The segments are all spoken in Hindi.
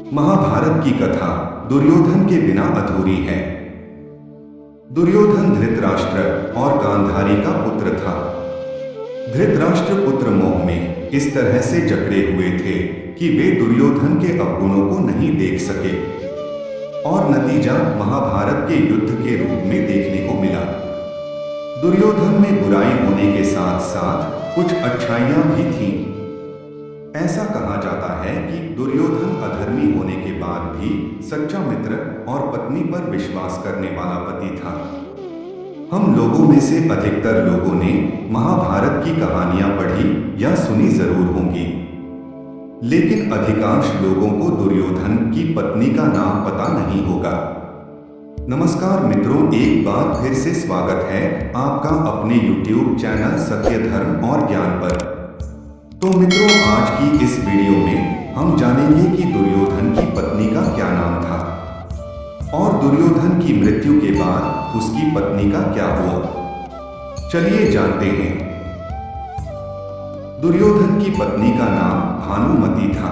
महाभारत की कथा दुर्योधन के बिना अधूरी है। दुर्योधन धृतराष्ट्र और गांधारी का पुत्र था। धृतराष्ट्र पुत्र मोह में इस तरह से जकड़े हुए थे कि वे दुर्योधन के अवगुणों को नहीं देख सके और नतीजा महाभारत के युद्ध के रूप में देखने को मिला। दुर्योधन में बुराई होने के साथ साथ कुछ अच्छाइयां भी थीं। ऐसा कहा जाता है कि दुर्योधन अधर्मी होने के बाद भी सच्चा मित्र और पत्नी पर विश्वास करने वाला पति था। हम लोगों में से अधिकतर लोगों ने महाभारत की कहानियां पढ़ी या सुनी जरूर होंगी, लेकिन अधिकांश लोगों को दुर्योधन की पत्नी का नाम पता नहीं होगा। नमस्कार मित्रों, एक बार फिर से स्वागत है आपका अपने YouTube चैनल सत्य धर्म और ज्ञान पर। तो मित्रों, आज की इस वीडियो में हम जानेंगे कि दुर्योधन की पत्नी का क्या नाम था और दुर्योधन की मृत्यु के बाद उसकी पत्नी का क्या हुआ। चलिए जानते हैं। दुर्योधन की पत्नी का नाम भानुमति था।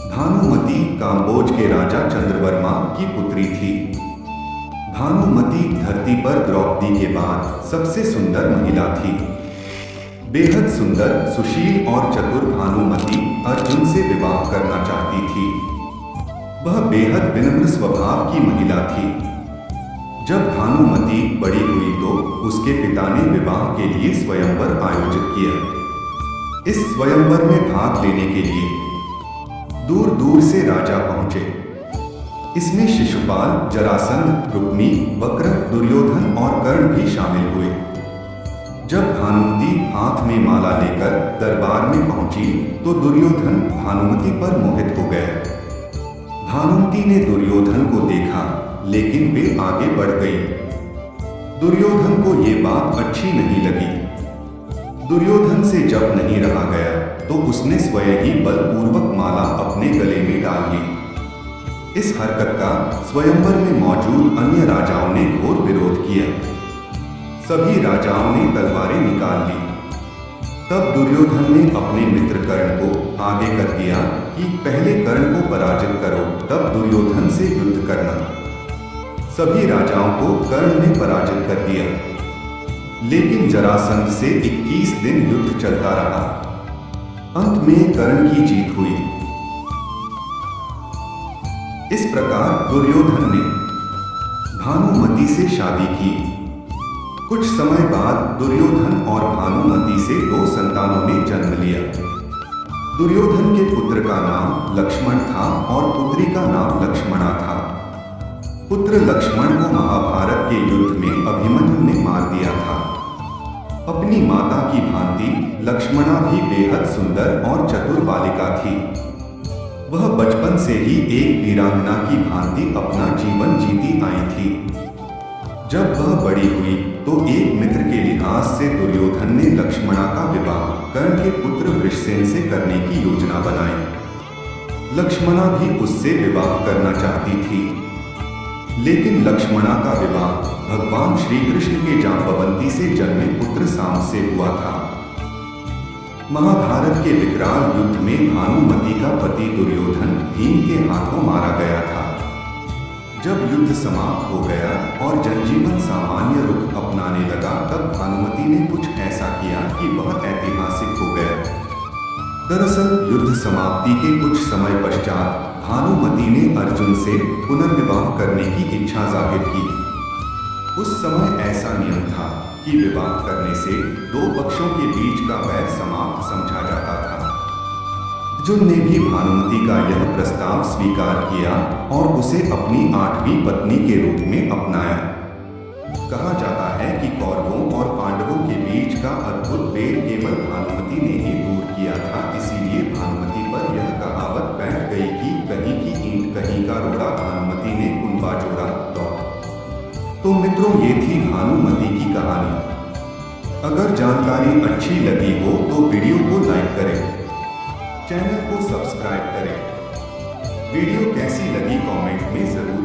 भानुमति काम्बोज के राजा चंद्रवर्मा की पुत्री थी। भानुमति धरती पर द्रौपदी के बाद सबसे सुंदर महिला थी। बेहद सुंदर, सुशील और चतुर भानुमति अर्जुन से विवाह करना चाहती थी। वह बेहद विनम्र स्वभाव की महिला थी। जब भानुमति बड़ी हुई तो उसके पिता ने विवाह के लिए स्वयंवर आयोजित किया। इस स्वयंवर में भाग लेने के लिए दूर दूर से राजा पहुंचे। इसमें शिशुपाल, जरासंध, रुक्मी, वक्र, दुर्योधन और कर्ण भी शामिल हुए। जब भानुमति हाथ में माला लेकर दरबार में पहुंची तो दुर्योधन भानुमति पर मोहित हो गए। भानुमति ने दुर्योधन को देखा, लेकिन वे आगे बढ़ गई। दुर्योधन को ये बात अच्छी नहीं लगी। दुर्योधन से जब नहीं रहा गया तो उसने स्वयं ही बलपूर्वक माला अपने गले में डाल ली। इस हरकत का स्वयंवर में मौजूद अन्य राजाओं ने घोर विरोध किया। सभी राजाओं ने तलवारें निकाल ली। तब दुर्योधन ने अपने मित्र कर्ण को आगे कर दिया कि पहले कर्ण को पराजित करो, तब दुर्योधन से युद्ध करना। सभी राजाओं को कर्ण ने पराजित कर दिया, लेकिन जरासंध से 21 दिन युद्ध चलता रहा। अंत में कर्ण की जीत हुई। इस प्रकार दुर्योधन ने भानुमति से शादी की। कुछ समय बाद दुर्योधन और भानुमति से 2 संतानों ने जन्म लिया। दुर्योधन के पुत्र का नाम लक्ष्मण था और पुत्री का नाम लक्ष्मणा था। पुत्र लक्ष्मण को महाभारत के युद्ध में अभिमन्यु ने मार दिया था। अपनी माता की भांति लक्ष्मणा भी बेहद सुंदर और चतुर बालिका थी। वह बचपन से ही एक वीरांगना की भांति अपना जीवन जीती आई थी। जब वह बड़ी हुई तो एक मित्र के लिहाज से दुर्योधन ने लक्ष्मणा का विवाह कर्ण के पुत्र वृषसेन से करने की योजना बनाई। लक्ष्मणा भी उससे विवाह करना चाहती थी, लेकिन लक्ष्मणा का विवाह भगवान श्री कृष्ण के जांबवंती से जन्मे पुत्र साम से हुआ था। महाभारत के विकराल युद्ध में भानुमति का पति दुर्योधन भीम के हाथों मारा गया था। जब युद्ध समाप्त हो गया और जनजीवन सामान्य रुख अपनाने लगा, तब भानुमति ने कुछ ऐसा किया कि वह ऐतिहासिक हो गया। दरअसल युद्ध समाप्ति के कुछ समय पश्चात भानुमति ने अर्जुन से पुनर्विवाह करने की इच्छा जाहिर की। उस समय ऐसा नियम था कि विवाह करने से 2 पक्षों के बीच का वैर समाप्त समझा जाता था। अर्जुन ने भी भानुमति का यह प्रस्ताव स्वीकार किया और उसे अपनी 8वीं पत्नी के रूप में अपनाया। कहा जाता है कि कौरवों और पांडवों के बीच का अद्भुत बैर केवल भानुमति ने ही दूर किया था। इसीलिए भानुमति पर यह कहावत बैठ गई कि कहीं की ईंट कहीं का रोड़ा, भानुमति ने कुंबा जोड़ा। तो मित्रों, ये थी भानुमति की कहानी। अगर जानकारी अच्छी लगी हो तो वीडियो को लाइक करें, चैनल को सब्सक्राइब करें। वीडियो कैसी लगी कमेंट में जरूर